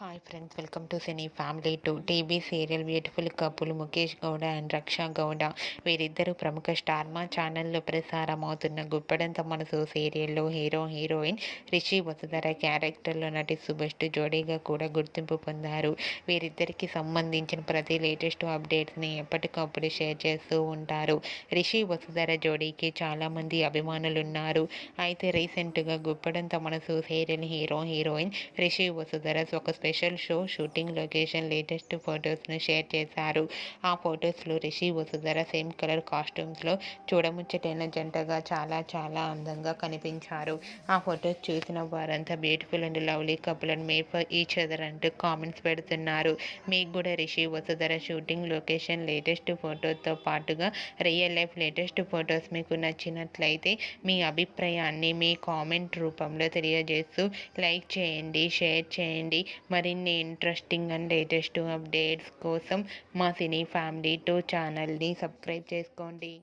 Hi friends, welcome to cine family to TV serial beautiful couple Mukesh Gowda and Raksha Gowda. వీరిద్దరూ ప్రముఖ star మా ఛానల్లో ప్రసారం అవుతున్న గుప్పడంత మనసు సీరియల్లో హీరో హీరోయిన్ రిషి వసుధర క్యారెక్టర్లో నటిస్తూ బెస్ట్ జోడీగా కూడా గుర్తింపు పొందారు. వీరిద్దరికి సంబంధించిన ప్రతి లేటెస్ట్ అప్డేట్స్ని ఎప్పటికప్పుడు షేర్ చేస్తూ ఉంటారు. రిషి వసుధర జోడీకి చాలామంది అభిమానులు ఉన్నారు. అయితే రీసెంట్గా Guppedantha Manasu serial hero heroine Rishi Vasudhara ఒక special show shooting location latest ఫొటోస్ను షేర్ చేశారు. ఆ ఫొటోస్లో రిషి వసుధర సేమ్ కలర్ కాస్ట్యూమ్స్లో చూడముచ్చటైన జంటగా చాలా చాలా అందంగా కనిపించారు. ఆ ఫొటోస్ చూసిన వారంతా beautiful and lovely couple and made for each other అంటూ కామెంట్స్ పెడుతున్నారు. మీకు కూడా Rishi Vasudhara shooting location latest ఫొటోతో పాటుగా రియల్ లైఫ్ లేటెస్ట్ ఫొటోస్ మీకు నచ్చినట్లయితే మీ అభిప్రాయాన్ని మీ కామెంట్ రూపంలో తెలియజేస్తూ లైక్ చేయండి, షేర్ చేయండి. మరిన్ని ఇంట్రెస్టింగ్ అండ్ లేటెస్ట్ అప్డేట్స్ కోసం మా సినీ ఫ్యామిలీ 2 ఛానల్ని సబ్స్క్రైబ్ చేసుకోండి.